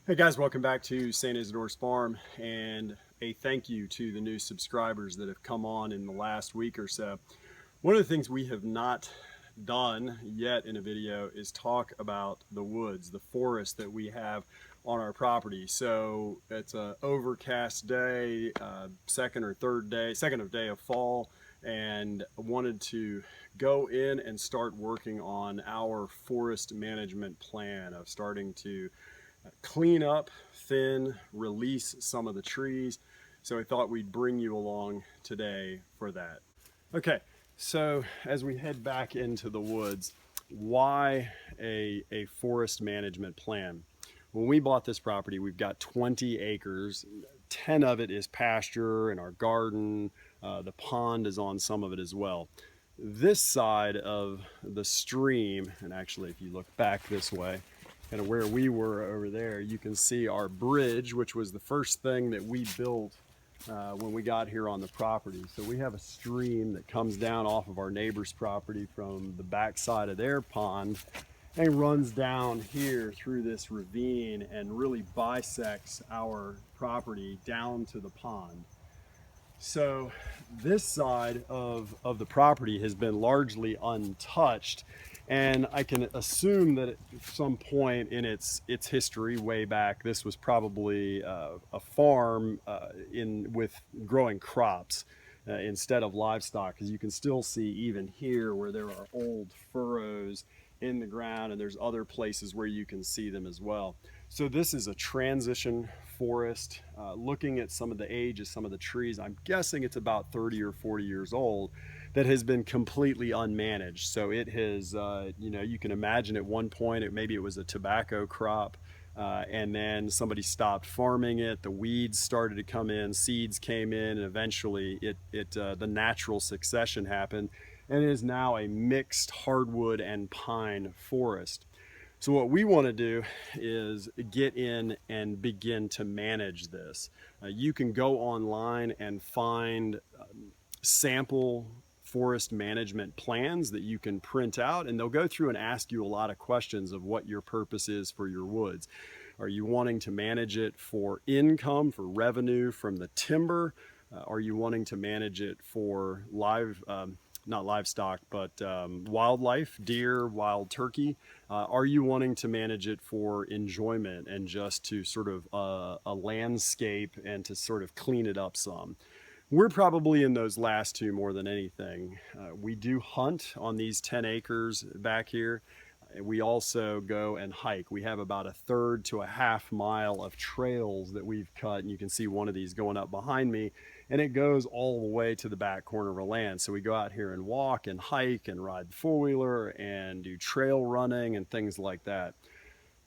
Hey guys, welcome back to St. Isidore's Farm, and a thank you to the new subscribers that have come on in the last week or so. One of the things we have not done yet in a video is talk about the woods, the forest that we have on our property. So it's an overcast day, second day of fall, and I wanted to go in and start working on our forest management plan of starting to clean up, thin, release some of the trees. So I thought we'd bring you along today for that. Okay, so as we head back into the woods, why a forest management plan? When we bought this property, we've got 20 acres. 10 of it is pasture and our garden. The pond is on some of it as well. This side of the stream, and actually if you look back this way, kind of where we were over there, you can see our bridge, which was the first thing that we built when we got here on the property. So we have a stream that comes down off of our neighbor's property from the back side of their pond and runs down here through this ravine and really bisects our property down to the pond. So this side of the property has been largely untouched, and I can assume that at some point in its history, way back, this was probably a farm with growing crops instead of livestock, because you can still see even here where there are old furrows in the ground, and there's other places where you can see them as well. So this is a transition forest. Looking at some of the age of some of the trees, I'm guessing it's about 30 or 40 years old, that has been completely unmanaged. So it has, you can imagine at one point, maybe it was a tobacco crop, and then somebody stopped farming it, the weeds started to come in, seeds came in, and eventually the natural succession happened, and it is now a mixed hardwood and pine forest. So what we want to do is get in and begin to manage this. You can go online and find sample forest management plans that you can print out, and they'll go through and ask you a lot of questions of what your purpose is for your woods. Are you wanting to manage it for income, for revenue from the timber? Are you wanting to manage it for not livestock, but wildlife, deer, wild turkey? Are you wanting to manage it for enjoyment and just to sort of a landscape and to sort of clean it up some? We're probably in those last two more than anything. We do hunt on these 10 acres back here. We also go and hike. We have about a third to a half mile of trails that we've cut, and you can see one of these going up behind me, and it goes all the way to the back corner of our land. So we go out here and walk and hike and ride the four-wheeler and do trail running and things like that.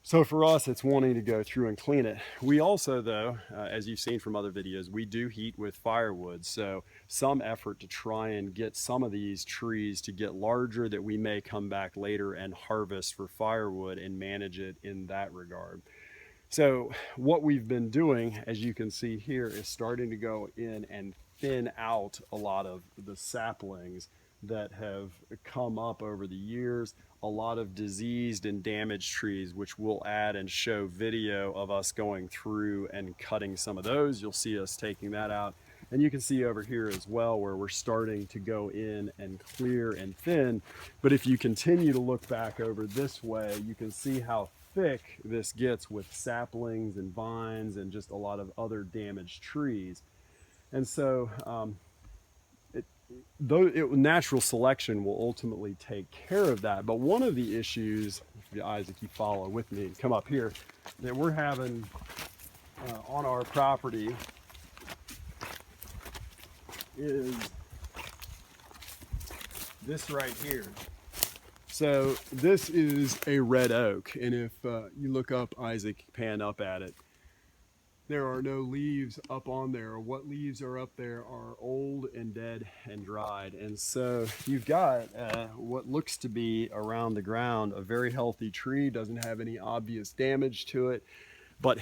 So for us, it's wanting to go through and clean it. We also, though, as you've seen from other videos, we do heat with firewood. So some effort to try and get some of these trees to get larger that we may come back later and harvest for firewood and manage it in that regard. So what we've been doing, as you can see here, is starting to go in and thin out a lot of the saplings that have come up over the years. A lot of diseased and damaged trees, which we'll add and show video of us going through and cutting some of those. You'll see us taking that out. And you can see over here as well where we're starting to go in and clear and thin. But if you continue to look back over this way, you can see how thick this gets with saplings and vines and just a lot of other damaged trees. And so natural selection will ultimately take care of that. But one of the issues, if Isaac, you follow with me and come up here, that we're having on our property is this right here. So this is a red oak, and if you look up, Isaac, pan up at it, there are no leaves up on there, or what leaves are up there are old and dead and dried. And so you've got what looks to be around the ground a very healthy tree, doesn't have any obvious damage to it, but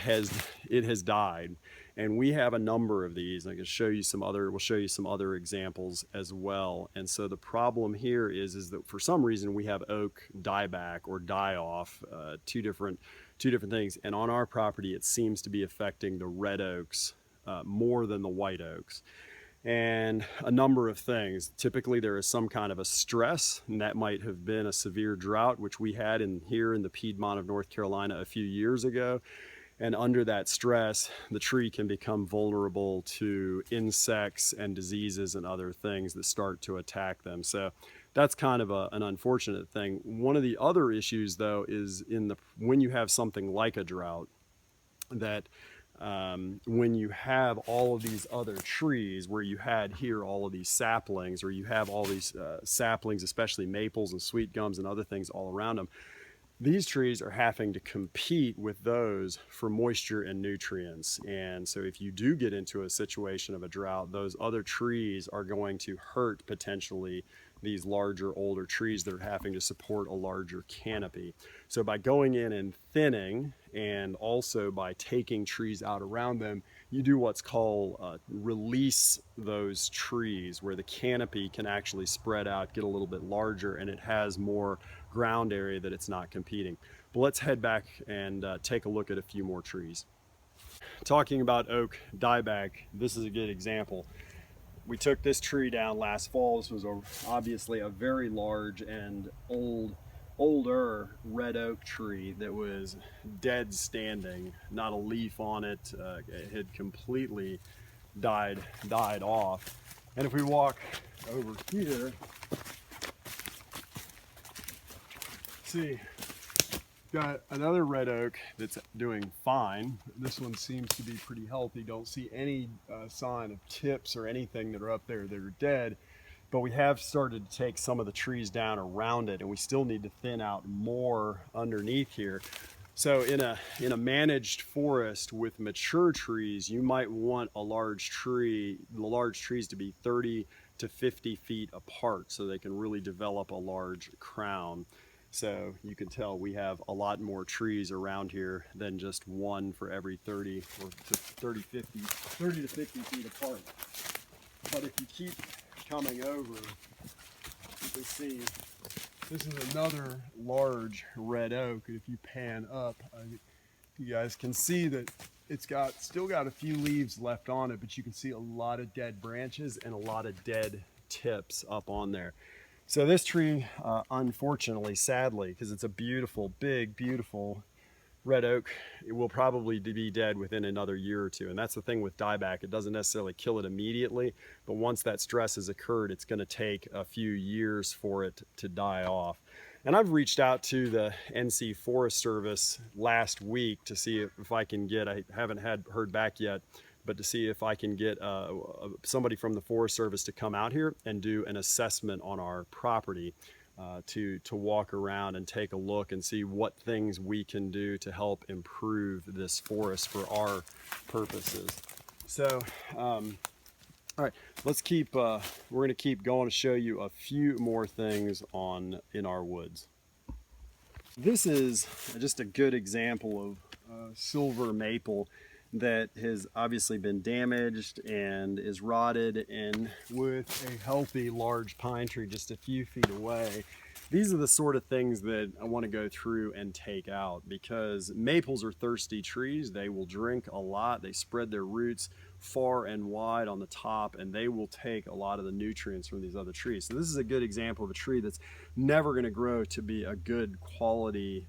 it has died. And we have a number of these. I can show you some other, we'll show you some other examples as well. And so the problem here is that for some reason we have oak dieback or die off, two different things. And on our property, it seems to be affecting the red oaks more than the white oaks. And a number of things. Typically there is some kind of a stress, and that might have been a severe drought, which we had here in the Piedmont of North Carolina a few years ago. And under that stress, the tree can become vulnerable to insects and diseases and other things that start to attack them. So that's kind of an unfortunate thing. One of the other issues, though, is when you have something like a drought, that when you have all of these other trees, where you had here all of these saplings, or you have all these saplings, especially maples and sweet gums and other things all around them, these trees are having to compete with those for moisture and nutrients. And so if you do get into a situation of a drought, those other trees are going to hurt potentially these larger, older trees that are having to support a larger canopy. So by going in and thinning, and also by taking trees out around them, you do what's called release those trees, where the canopy can actually spread out, get a little bit larger, and it has more ground area that it's not competing. But let's head back and take a look at a few more trees. Talking about oak dieback, this is a good example. We took this tree down last fall. This was obviously a very large and older red oak tree that was dead standing, not a leaf on it. It had completely died off. And if we walk over here, see, got another red oak that's doing fine. This one seems to be pretty healthy. Don't see any sign of tips or anything that are up there that are dead. But we have started to take some of the trees down around it, and we still need to thin out more underneath here. So in a managed forest with mature trees, you might want the large trees to be 30 to 50 feet apart so they can really develop a large crown. So you can tell we have a lot more trees around here than just one for every 30 to 50 feet apart. But if you keep coming over, you can see this is another large red oak. And if you pan up, you guys can see that it's still got a few leaves left on it, but you can see a lot of dead branches and a lot of dead tips up on there. So this tree, unfortunately, sadly, because it's a beautiful, big, beautiful red oak, it will probably be dead within another year or two. And that's the thing with dieback. It doesn't necessarily kill it immediately, but once that stress has occurred, it's going to take a few years for it to die off. And I've reached out to the NC Forest Service last week to see if I can get, I haven't heard back yet, but to see if I can get somebody from the Forest Service to come out here and do an assessment on our property, to walk around and take a look and see what things we can do to help improve this forest for our purposes. So, all right, let's keep, we're gonna keep going to show you a few more things in our woods. This is just a good example of silver maple that has obviously been damaged and is rotted, and with a healthy large pine tree just a few feet away. These are the sort of things that I want to go through and take out, because maples are thirsty trees. They will drink a lot. They spread their roots far and wide on the top, and they will take a lot of the nutrients from these other trees. So this is a good example of a tree that's never going to grow to be a good quality.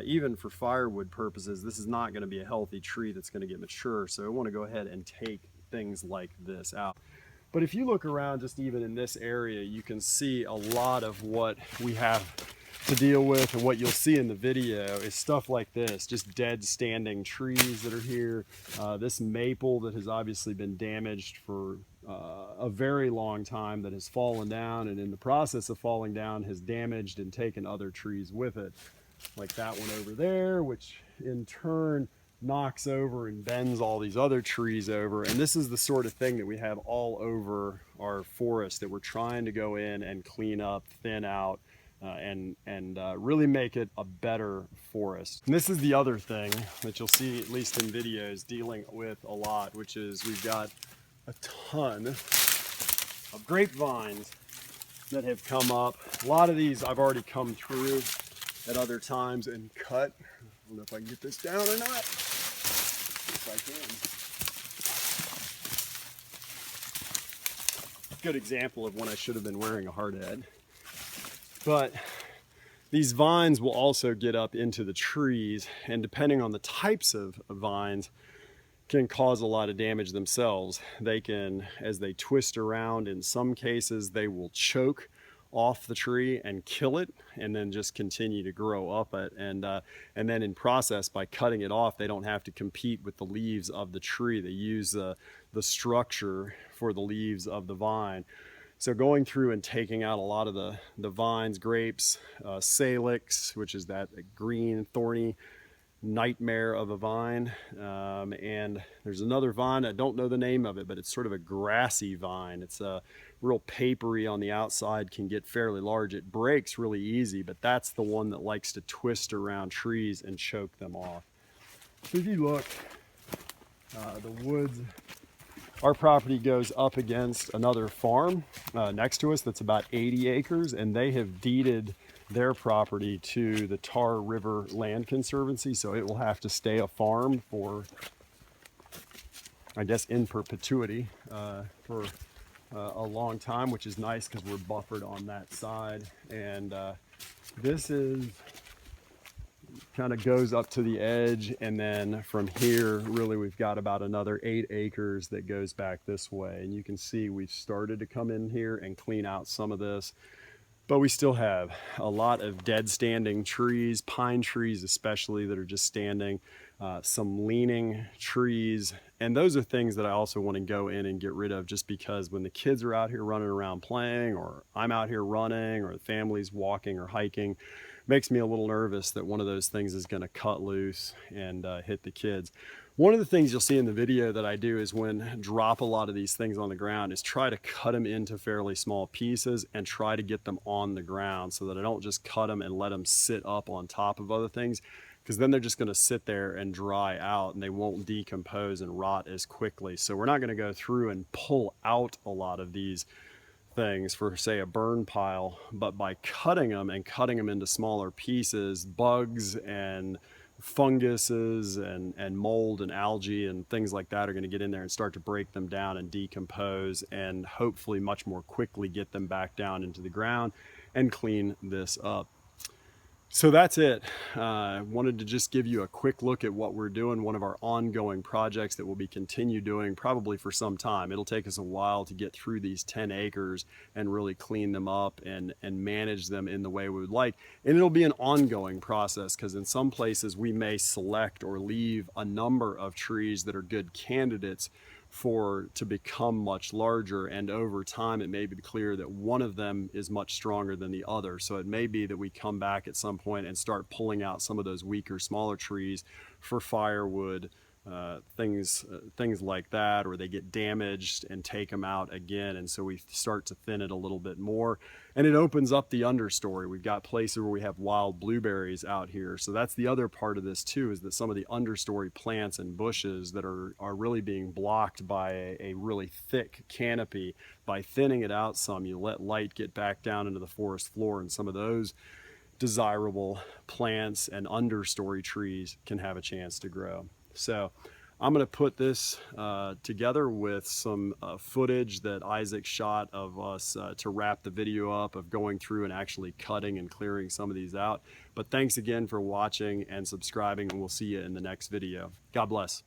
Even for firewood purposes, this is not going to be a healthy tree that's going to get mature. So I want to go ahead and take things like this out. But if you look around just even in this area, you can see a lot of what we have to deal with, and what you'll see in the video is stuff like this, just dead standing trees that are here. This maple that has obviously been damaged for a very long time, that has fallen down, and in the process of falling down has damaged and taken other trees with it. Like that one over there, which in turn knocks over and bends all these other trees over. And this is the sort of thing that we have all over our forest that we're trying to go in and clean up, thin out, and really make it a better forest. And this is the other thing that you'll see, at least in videos, dealing with a lot, which is we've got a ton of grapevines that have come up. A lot of these I've already come through at other times and cut. I don't know if I can get this down or not. Yes, I can. Good example of when I should have been wearing a hard head. But these vines will also get up into the trees, and depending on the types of vines, can cause a lot of damage themselves. They can, as they twist around, in some cases, they will choke off the tree and kill it, and then just continue to grow up it. And then in process, by cutting it off, they don't have to compete with the leaves of the tree. They use the structure for the leaves of the vine. So going through and taking out a lot of the vines, grapes, salix, which is that green thorny nightmare of a vine, and there's another vine, I don't know the name of it, but it's sort of a grassy vine. It's real papery on the outside, can get fairly large. It breaks really easy, but that's the one that likes to twist around trees and choke them off. So if you look, the woods, our property goes up against another farm next to us that's about 80 acres, and they have deeded their property to the Tar River Land Conservancy, so it will have to stay a farm for, I guess, in perpetuity for a long time, which is nice because we're buffered on that side. And this is kind of goes up to the edge, and then from here really we've got about another 8 acres that goes back this way. And you can see we've started to come in here and clean out some of this, but we still have a lot of dead standing trees, pine trees especially, that are just standing, some leaning trees. And those are things that I also want to go in and get rid of, just because when the kids are out here running around playing, or I'm out here running, or the family's walking or hiking, makes me a little nervous that one of those things is going to cut loose and hit the kids. One of the things you'll see in the video that I do is when drop a lot of these things on the ground is try to cut them into fairly small pieces and try to get them on the ground, so that I don't just cut them and let them sit up on top of other things, because then they're just going to sit there and dry out and they won't decompose and rot as quickly. So we're not going to go through and pull out a lot of these things for, say, a burn pile, but by cutting them and cutting them into smaller pieces, bugs and funguses and mold and algae and things like that are going to get in there and start to break them down and decompose, and hopefully much more quickly get them back down into the ground and clean this up. So that's it. Wanted to just give you a quick look at what we're doing, one of our ongoing projects that we'll be continue doing probably for some time. It'll take us a while to get through these 10 acres and really clean them up and manage them in the way we would like. And it'll be an ongoing process, because in some places we may select or leave a number of trees that are good candidates to become much larger, and over time it may be clear that one of them is much stronger than the other. So it may be that we come back at some point and start pulling out some of those weaker, smaller trees for firewood, things like that, or they get damaged and take them out again, and so we start to thin it a little bit more, and it opens up the understory. We've got places where we have wild blueberries out here, so that's the other part of this too, is that some of the understory plants and bushes that are really being blocked by a really thick canopy. By thinning it out some, you let light get back down into the forest floor, and some of those desirable plants and understory trees can have a chance to grow. So I'm going to put this together with some footage that Isaac shot of us to wrap the video up, of going through and actually cutting and clearing some of these out. But thanks again for watching and subscribing, and we'll see you in the next video. God bless.